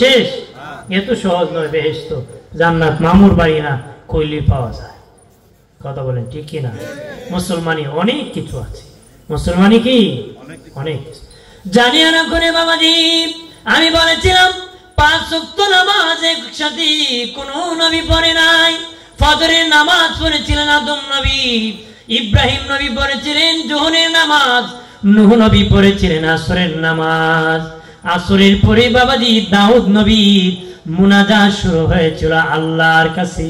শেষ। এত সহজ নয় বেহেশত, জান্নাত মামুর বাড়ি না, কইলি পাওয়া যায়। কথা বলেন ঠিক কি না? মুসলমানি অনেক কিছু আছে, মুসলমানি কি অনেক কিছু জানিয়া না করে। বাবাজি আমি বলেছিলাম 5 ওয়াক্ত নামাজ একসাথে কোন নবী পড়ে নাই। ফজরের নামাজ পড়েছিলেন আদম নবী, ইব্রাহিম নবী পড়েছিলেন জোহরের নামাজ, নূহ নবী পড়েছিলেন আসরের নামাজ। আসরের পরে বাবাজি দাউদ নবীর মুনাজাত শুরু হয়েছিল আল্লাহর কাছে।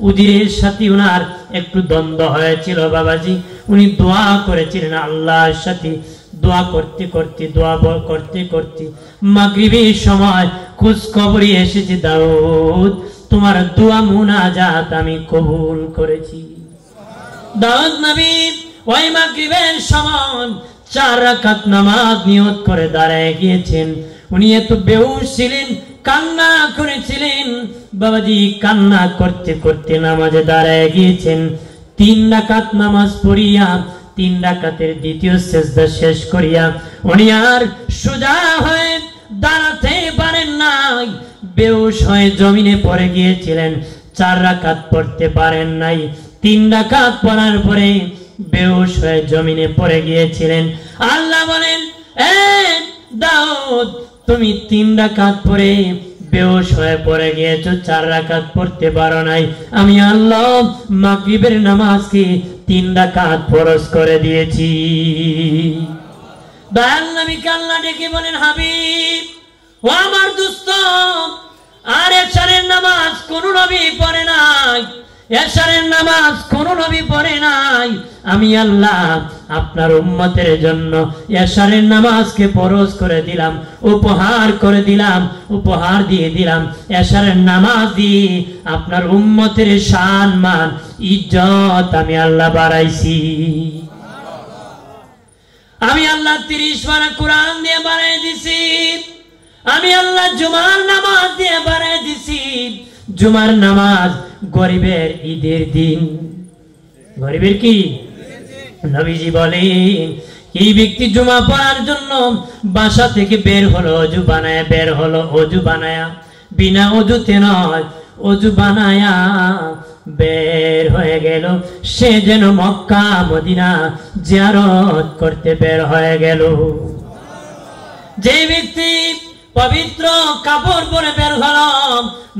উজিরের সাথে উনার একটু দ্বন্দ্ব হয়েছিল বাবাজি, উনি দোয়া করেছিলেন আল্লাহর সাথে। দোয়া করতে করতে মাগরিবের সময় খোঁজ খবরই এসেছে, দাউদ তোমার দোয়া মুনাজাত আমি কবুল করেছি। দাউদ নবী ওই মাগরিবের সময় 4 রাকাত নামাজ নিয়ত করে দাঁড়ায় গিয়েছেন। উনি এত বেহুশ ছিলেন, কান্না করেছিলেন বাবাজি। কান্না করতে করতে নামাজে দাঁড়ায় গিয়েছেন। 3 রাকাত নামাজ পড়িয়া 3 রাকাতের দ্বিতীয় সিজদা শেষ করিয়া উনি আর সোজা হয়ে দাঁড়াতে পারেন নাই, বেহুশ হয়ে জমিনে পড়ে গিয়েছিলেন। 4 রাকাত পড়তে পারেন নাই। 3 রাকাত পড়ার পরে বেহুশ হয়ে জমিনে পড়ে গিয়েছিলেন। আল্লাহ বলেন, এ দাউদ তুমি 3 রাকাত পড়ে বেহুশ হয়ে পড়ে গিয়েছো, 4 রাকাত পড়তে পারো নাই। আমি আল্লাহ মাগরিবের নামাজকে 3 রাকাত ফরজ করে দিয়েছি। দয়াল নবীকে আল্লাহ ডেকে বলেন, হাবিব ও আমার দোস্ত, আর এশারের নামাজ কোন নবী পড়ে নাই, এশারের নামাজ কোন নবী পড়ে নাই। আমি আল্লাহ আপনার উম্মতের জন্য এশারের নামাজকে ফরজ করে দিলাম, উপহার করে দিলাম, উপহার দিয়ে দিলাম। এশারের নামাজ দিয়ে আপনার উম্মতের শান মান ইজ্জত আমি আল্লাহ বাড়াইছি। আমি আল্লাহ 30 পারা কোরআন দিয়ে বাড়াই দিছি। আমি আল্লাহ জুমার নামাজ দিয়ে বাড়াই দিছি। জুমার নামাজ গরিবের ঈদের দিন। গরিবের কি? নবীজি বলেন, এই ব্যক্তি জুমা পড়ার জন্য বাসা থেকে বের হলো, অজু বানায়া বের হলো, অজু বানায়া বিনা অজুতে নয়, অজু বানায়া বের হয়ে গেল, সে যেন মক্কা মদিনা জিয়ারত করতে বের হয়ে গেল। যে ব্যক্তি পবিত্র কাপড় পরে বের হলো,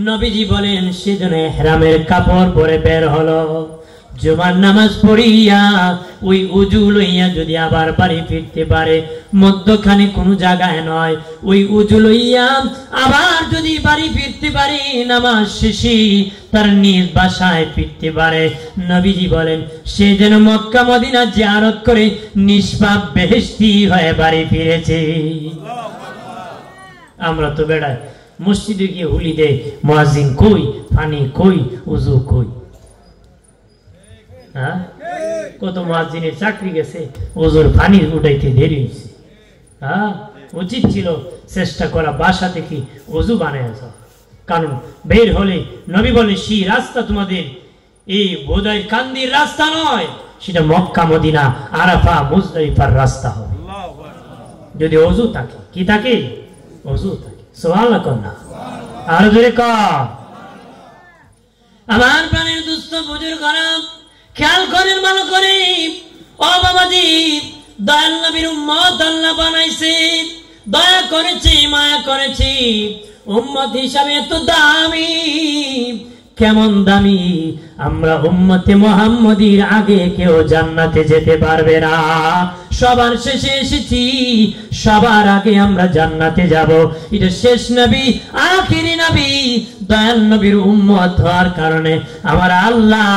নবীজি বলেন সে যেন ইহরামের কাপড় পরে বের হলো। জুমার নামাজ পড়িয়া ওই উজু লইয়া যদি আবার বাড়ি ফিরতে পারে, মধ্যখানে কোনো জায়গায় নয়, ওই উজু লইয়া আবার যদি বাড়ি ফিরতে পারে, নামাজ শেষে তার নিজ বাসায় ফিরতে পারে, নবীজি বলেন সে যেন মক্কা মদিনা জিয়ারত করে নিষ্পাপ বেহেশতি হয়ে বাড়ি ফিরেছে। আমরা তো বেড়াই মসজিদে গিয়ে হুলি দেয়, মুয়াজ্জিন কই, পানি কই, উজু কই। কত মুয়াজ্জিনের চাকরি গেছে, ওজুর পানি উঠাইতে দেরি হয়েছে। উচিত ছিল চেষ্টা করা বাসা থেকে ওযু বানায় যাও। কারণ বের হলে নবী বলে সেই রাস্তা তোমাদের এই বোধাই কান্দির রাস্তা নয়, সেটা মক্কা মদিনা আরাফা মুজদালিফার রাস্তা হবে। যদি ওযু থাকে, কি থাকে? ওযু থাকে। সুবহানাল্লাহ কন্যা আর জোরে কা। আমার প্রাণের দুস্থ বুজুর্গরা খেয়াল করেন ভালো করে। ও বাবাজি, দয়াল নবীর উম্মত আল্লাহ বানাইছে, দয়া করেছি, মায়া করেছি। উম্মত হিসাবে এত দামি, কেমন দামি! আমরা উম্মতে মুহাম্মদীর আগে কেউ জান্নাতে যেতে পারবে না। সবার শেষে এসেছি, সবার আগে আমরা জান্নাতে যাব। এটা শেষ নবী, আখিরি নবী, দয়াল নবীর উম্মত হওয়ার কারণে আমার আল্লাহ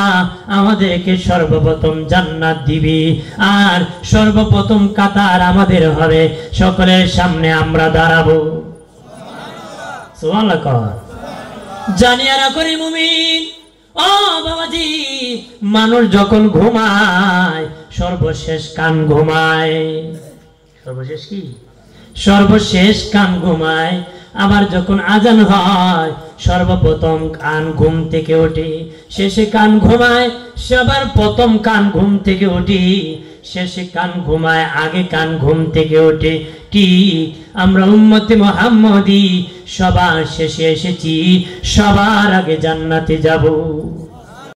আমাদেরকে সর্বপ্রথম জান্নাত দিবে। আর সর্বপ্রথম কাতার আমাদের হবে, সকলের সামনে আমরা দাঁড়াবো। সুবহানাল্লাহ। জানিয়া না করি মুমিন, ও বাবাজি, মানুষ যখন ঘুমায় সর্বশেষ কান ঘুমায়। সর্বশেষ কি? সর্বশেষ কান ঘুমায়। আবার যখন আজান হয় সর্বপ্রথম কান ঘুম থেকে ওঠে, শেষে কান ঘুমায়। সবার প্রথম কান ঘুম থেকে ওঠে, শেষে কান ঘুমায়, আগে কান ঘুম থেকে ওঠে। ঠিক আমরা উম্মতে মুহাম্মদী সবার শেষে এসেছি, সবার আগে জান্নাতে যাব।